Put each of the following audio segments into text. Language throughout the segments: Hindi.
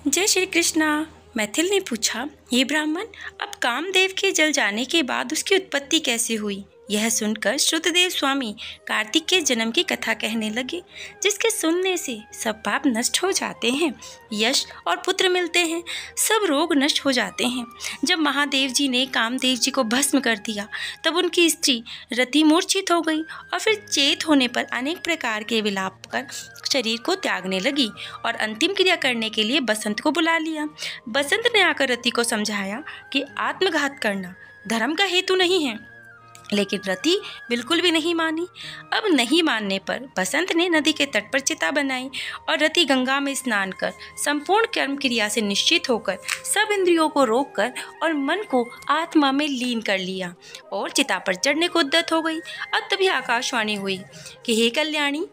जय श्री कृष्णा। मैथिल ने पूछा, ये ब्राह्मण, अब कामदेव के जल जाने के बाद उसकी उत्पत्ति कैसे हुई? यह सुनकर श्रुतदेव स्वामी कार्तिक के जन्म की कथा कहने लगे, जिसके सुनने से सब पाप नष्ट हो जाते हैं, यश और पुत्र मिलते हैं, सब रोग नष्ट हो जाते हैं। जब महादेव जी ने कामदेव जी को भस्म कर दिया, तब उनकी स्त्री रति मूर्छित हो गई और फिर चेत होने पर अनेक प्रकार के विलाप कर शरीर को त्यागने लगी और अंतिम क्रिया करने के लिए बसंत को बुला लिया। बसंत ने आकर रति को समझाया कि आत्मघात करना धर्म का हेतु नहीं है, लेकिन रति बिल्कुल भी नहीं मानी। अब नहीं मानने पर बसंत ने नदी के तट पर चिता बनाई और रति गंगा में स्नान कर संपूर्ण कर्म क्रिया से निश्चित होकर सब इंद्रियों को रोककर और मन को आत्मा में लीन कर लिया और चिता पर चढ़ने को उद्यत हो गई। अब तभी आकाशवाणी हुई कि हे कल्याणी,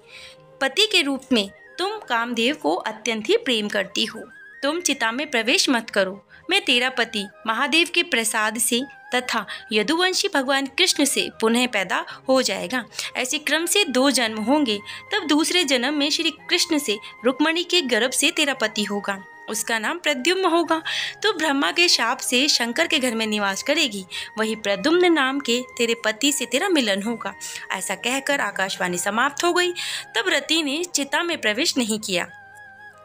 पति के रूप में तुम कामदेव को अत्यंत ही प्रेम करती हो, तुम चिता में प्रवेश मत करो। मैं तेरा पति महादेव के प्रसाद से तथा यदुवंशी भगवान कृष्ण से पुनः पैदा हो जाएगा। ऐसे क्रम से 2 जन्म होंगे, तब दूसरे जन्म में श्री कृष्ण से रुक्मणी के गर्भ से तेरा पति होगा, उसका नाम प्रद्युम्न होगा। तो ब्रह्मा के शाप से शंकर के घर में निवास करेगी, वही प्रद्युम्न नाम के तेरे पति से तेरा मिलन होगा। ऐसा कहकर आकाशवाणी समाप्त हो गई। तब रति ने चिता में प्रवेश नहीं किया।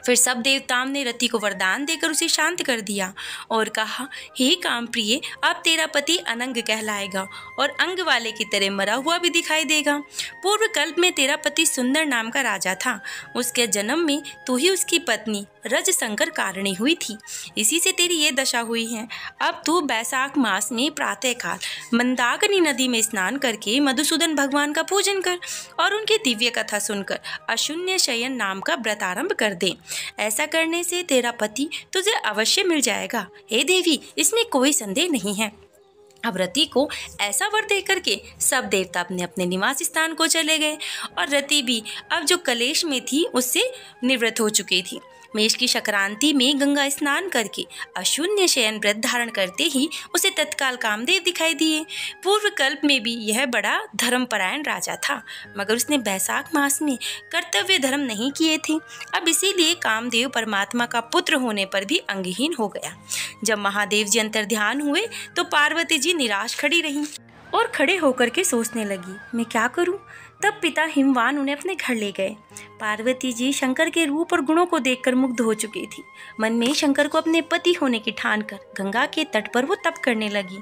फिर सब देवताओं ने रति को वरदान देकर उसे शांत कर दिया और कहा, हे काम प्रिय, अब तेरा पति अनंग कहलाएगा और अंग वाले की तरह मरा हुआ भी दिखाई देगा। पूर्व कल्प में तेरा पति सुंदर नाम का राजा था, उसके जन्म में तू ही उसकी पत्नी रज संकर कारिणी हुई थी, इसी से तेरी ये दशा हुई है। अब तू बैसाख मास में प्रातःकाल मंदाकिनी नदी में स्नान करके मधुसूदन भगवान का पूजन कर और उनकी दिव्य कथा सुनकर अशून्य शयन नाम का व्रत आरंभ कर दे। ऐसा करने से तेरा पति तुझे अवश्य मिल जाएगा। हे देवी, इसमें कोई संदेह नहीं है। अब रति को ऐसा वर दे करके सब देवता अपने अपने निवास स्थान को चले गए और रति भी अब जो कलेश में थी उससे निवृत्त हो चुकी थी। मेष की संक्रांति में गंगा स्नान करके अशून्य शयन व्रत धारण करते ही उसे तत्काल कामदेव दिखाई दिए। पूर्व कल्प में भी यह बड़ा धर्मपरायण राजा था, मगर उसने बैसाख मास में कर्तव्य धर्म नहीं किए थे। अब इसीलिए कामदेव परमात्मा का पुत्र होने पर भी अंगहीन हो गया। जब महादेव जी अंतर्ध्यान हुए तो पार्वती जी निराश खड़ी रहीं और खड़े होकर के सोचने लगी, मैं क्या करूं? तब पिता हिमवान उन्हें अपने घर ले गए। पार्वती जी शंकर के रूप और गुणों को देखकर मुग्ध हो चुकी थी। मन में शंकर को अपने पति होने की ठान कर गंगा के तट पर वो तप करने लगी।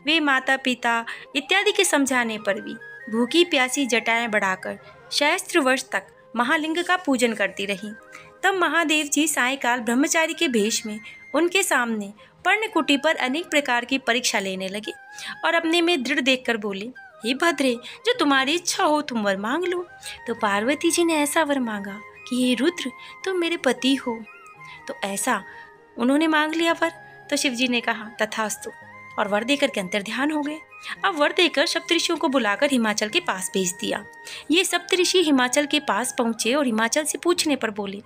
वे माता पिता इत्यादि के समझाने पर भी भूखी प्यासी जटाएं बढ़ाकर सहस्त्र वर्ष तक महालिंग का पूजन करती रही। तब महादेव जी सायंकाल ब्रह्मचारी के भेष में उनके सामने पर्णकुटी पर अनेक प्रकार की परीक्षा लेने लगे और अपने में दृढ़ देखकर बोले, हे भद्रे, जो तुम्हारी इच्छा हो तुम वर मांग लो। तो पार्वती जी ने ऐसा वर मांगा कि हे रुद्र, तुम मेरे पति हो। तो ऐसा उन्होंने मांग लिया वर। तो शिव जी ने कहा तथास्तु और वर देकर के अंतर्ध्यान हो गए। अब वर देकर सप्तऋषियों को बुलाकर हिमाचल के पास भेज दिया। ये सप्तऋषि हिमाचल के पास पहुंचे और हिमाचल से पूछने पर बोले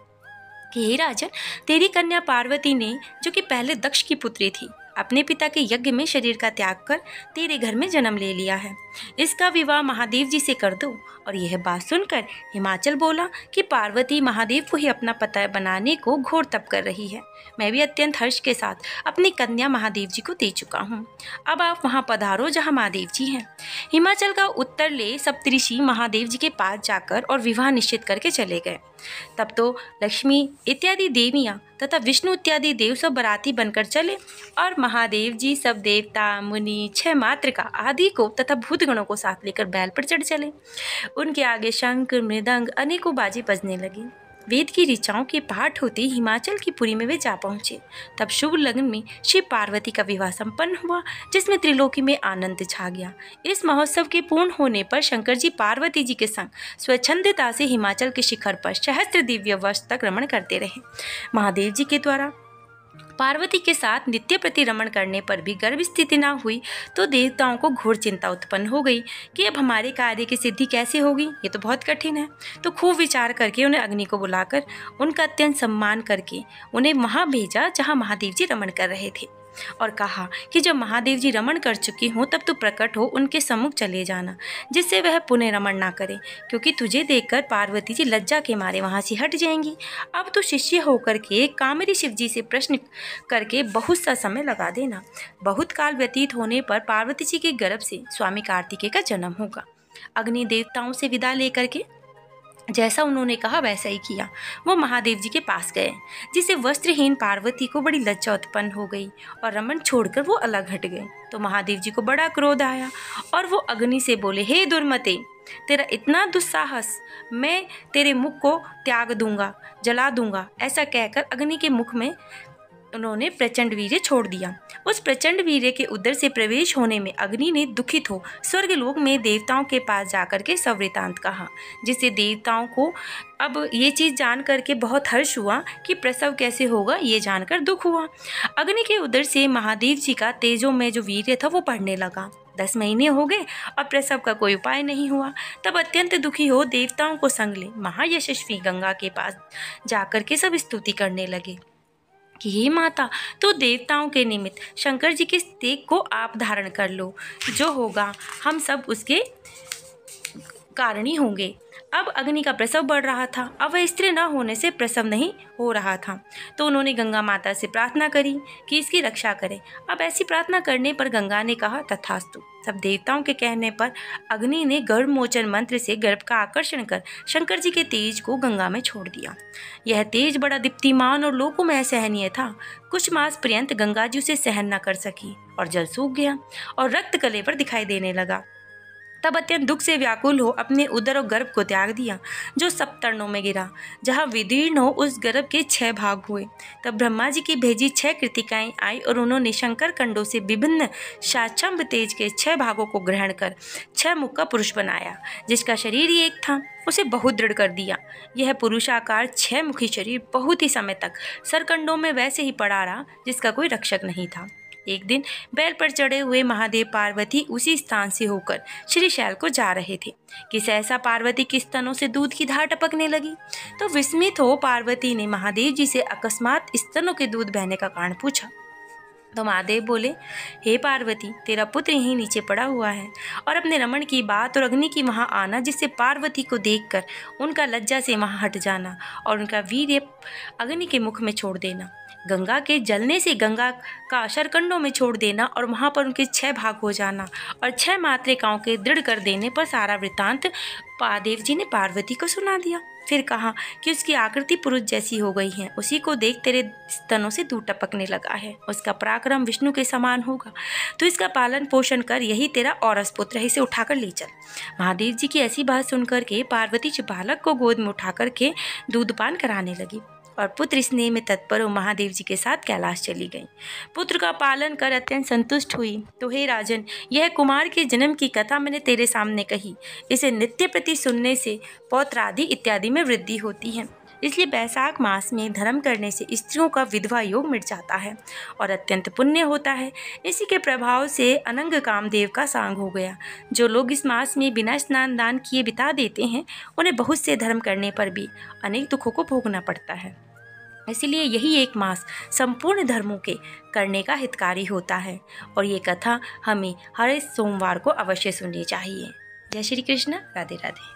कि हे राजन, तेरी कन्या पार्वती ने, जो कि पहले दक्ष की पुत्री थी, अपने पिता के यज्ञ में शरीर का त्याग कर तेरे घर में जन्म ले लिया है। इसका विवाह महादेव जी से कर दो। और यह बात सुनकर हिमाचल बोला कि पार्वती महादेव को ही अपना पता बनाने को घोर तप कर रही है। मैं भी अत्यंत हर्ष के साथ अपनी कन्या महादेव जी को दे चुका हूँ। अब आप वहाँ पधारो जहाँ महादेव जी हैं। हिमाचल का उत्तर ले सप्तऋषि महादेव जी के पास जाकर और विवाह निश्चित करके चले गए। तब तो लक्ष्मी इत्यादि देवियाँ तथा विष्णु इत्यादि देव सब बराती बनकर चले और महादेव जी सब देवता मुनि 6 मातृका आदि को तथा भूतगणों को साथ लेकर बैल पर चढ़ चले। उनके आगे शंख मृदंग अनेकों बाजे बजने लगी। वेद की ऋचाओं के पाठ होते हिमाचल की पुरी में वे जा पहुंचे। तब शुभ लग्न में शिव पार्वती का विवाह संपन्न हुआ, जिसमें त्रिलोकी में आनंद छा गया। इस महोत्सव के पूर्ण होने पर शंकर जी पार्वती जी के संग स्वच्छंदता से हिमाचल के शिखर पर सहस्त्र दिव्य वर्ष तक रमण करते रहे। महादेव जी के द्वारा पार्वती के साथ नित्य प्रति रमण करने पर भी गर्भ स्थिति न हुई तो देवताओं को घोर चिंता उत्पन्न हो गई कि अब हमारे कार्य की सिद्धि कैसे होगी, ये तो बहुत कठिन है। तो खूब विचार करके उन्हें अग्नि को बुलाकर उनका अत्यंत सम्मान करके उन्हें वहां भेजा जहां महादेव जी रमण कर रहे थे, और कहा कि जब महादेव जी रमण कर चुकी हों तब तू प्रकट हो उनके सम्मुख चले जाना, जिससे वह पुनः रमण ना करें, क्योंकि तुझे देखकर पार्वती जी लज्जा के मारे वहां से हट जाएंगी। अब तू शिष्य होकर के कामेरी शिव जी से प्रश्न करके बहुत सा समय लगा देना। बहुत काल व्यतीत होने पर पार्वती जी के गर्भ से स्वामी कार्तिकेय का जन्म होगा। अग्नि देवताओं से विदा लेकर के जैसा उन्होंने कहा वैसा ही किया। वो महादेव जी के पास गए, जिसे वस्त्रहीन पार्वती को बड़ी लज्जा उत्पन्न हो गई और रमन छोड़कर वो अलग हट गए। तो महादेव जी को बड़ा क्रोध आया और वो अग्नि से बोले, हे दुर्मते, तेरा इतना दुस्साहस, मैं तेरे मुख को त्याग दूंगा, जला दूंगा। ऐसा कहकर अग्नि के मुख में उन्होंने प्रचंड वीर्य छोड़ दिया। उस प्रचंड वीर्य के उदर से प्रवेश होने में अग्नि ने दुखित हो स्वर्गलोक में देवताओं के पास जाकर के सवृतांत कहा, जिससे देवताओं को अब ये चीज़ जान करके बहुत हर्ष हुआ कि प्रसव कैसे होगा, ये जानकर दुख हुआ। अग्नि के उदर से महादेव जी का तेजों में जो वीर्य था वो बढ़ने लगा। 10 महीने हो गए और प्रसव का कोई उपाय नहीं हुआ। तब अत्यंत दुखी हो देवताओं को संग ले महायशस्वी गंगा के पास जाकर के सब स्तुति करने लगे कि हे माता, तो देवताओं के निमित्त शंकर जी के तेज को आप धारण कर लो, जो होगा हम सब उसके कारणी होंगे। अब अग्नि का प्रसव बढ़ रहा था। अब वह स्त्री न होने से प्रसव नहीं हो रहा था, तो उन्होंने गंगा माता से प्रार्थना करी कि इसकी रक्षा करें। अब ऐसी प्रार्थना करने पर गंगा ने कहा, तथास्तु। सब देवताओं के कहने पर अग्नि ने गर्भमोचन मंत्र से गर्भ का आकर्षण कर शंकर जी के तेज को गंगा में छोड़ दिया। यह तेज बड़ा दीप्तिमान और लोकों में असहनीय था। कुछ मास पर्यंत गंगा जी उसे सहन न कर सकी और जल सूख गया और रक्त कले पर दिखाई देने लगा। तब अत्यंत दुख से व्याकुल हो अपने उदर और गर्भ को त्याग दिया, जो सप्तर्णों में गिरा, जहाँ विदीर्ण हो उस गर्भ के 6 भाग हुए। तब ब्रह्मा जी की भेजी 6 कृतिकाएं आई और उन्होंने शंकर कंडों से विभिन्न शाचंब तेज के 6 भागों को ग्रहण कर 6 मुख का पुरुष बनाया, जिसका शरीर ही एक था। उसे बहुत दृढ़ कर दिया। यह पुरुषाकार 6 मुखी शरीर बहुत ही समय तक सरकंडों में वैसे ही पड़ा रहा, जिसका कोई रक्षक नहीं था। एक दिन बैल पर चढ़े हुए महादेव पार्वती उसी स्थान से होकर श्रीशैल को जा रहे थे कि सहसा पार्वती के स्तनों से दूध की धार टपकने लगी। तो विस्मित हो पार्वती ने महादेव जी से अकस्मात स्तनों के दूध बहने का कारण पूछा। तो महादेव बोले, हे पार्वती, तेरा पुत्र यहीं नीचे पड़ा हुआ है और अपने रमण की बात और अग्नि की वहाँ आना, जिससे पार्वती को देखकर उनका लज्जा से वहाँ हट जाना और उनका वीर्य अग्नि के मुख में छोड़ देना, गंगा के जलने से गंगा का शरकंडों में छोड़ देना और वहाँ पर उनके 6 भाग हो जाना और 6 मातृकाओं के दृढ़ कर देने पर सारा वृत्तांत महादेव जी ने पार्वती को सुना दिया। फिर कहा कि उसकी आकृति पुरुष जैसी हो गई है, उसी को देख तेरे स्तनों से दूध टपकने लगा है। उसका पराक्रम विष्णु के समान होगा, तो इसका पालन पोषण कर, यही तेरा औरस पुत्र है, इसे उठाकर ले चल। महादेव जी की ऐसी बात सुनकर के पार्वती जी बालक को गोद में उठा करके दूधपान कराने लगी और पुत्र स्नेह में तत्पर हो महादेव जी के साथ कैलाश चली गई। पुत्र का पालन कर अत्यंत संतुष्ट हुई। तो हे राजन, यह कुमार के जन्म की कथा मैंने तेरे सामने कही। इसे नित्य प्रति सुनने से पौत्र आदि इत्यादि में वृद्धि होती है। इसलिए बैसाख मास में धर्म करने से स्त्रियों का विधवा योग मिट जाता है और अत्यंत पुण्य होता है। इसी के प्रभाव से अनंग कामदेव का सांग हो गया। जो लोग इस मास में बिना स्नान दान किए बिता देते हैं, उन्हें बहुत से धर्म करने पर भी अनेक दुखों को भोगना पड़ता है। इसलिए यही एक मास संपूर्ण धर्मों के करने का हितकारी होता है और ये कथा हमें हर सोमवार को अवश्य सुननी चाहिए। जय श्री कृष्ण, राधे राधे।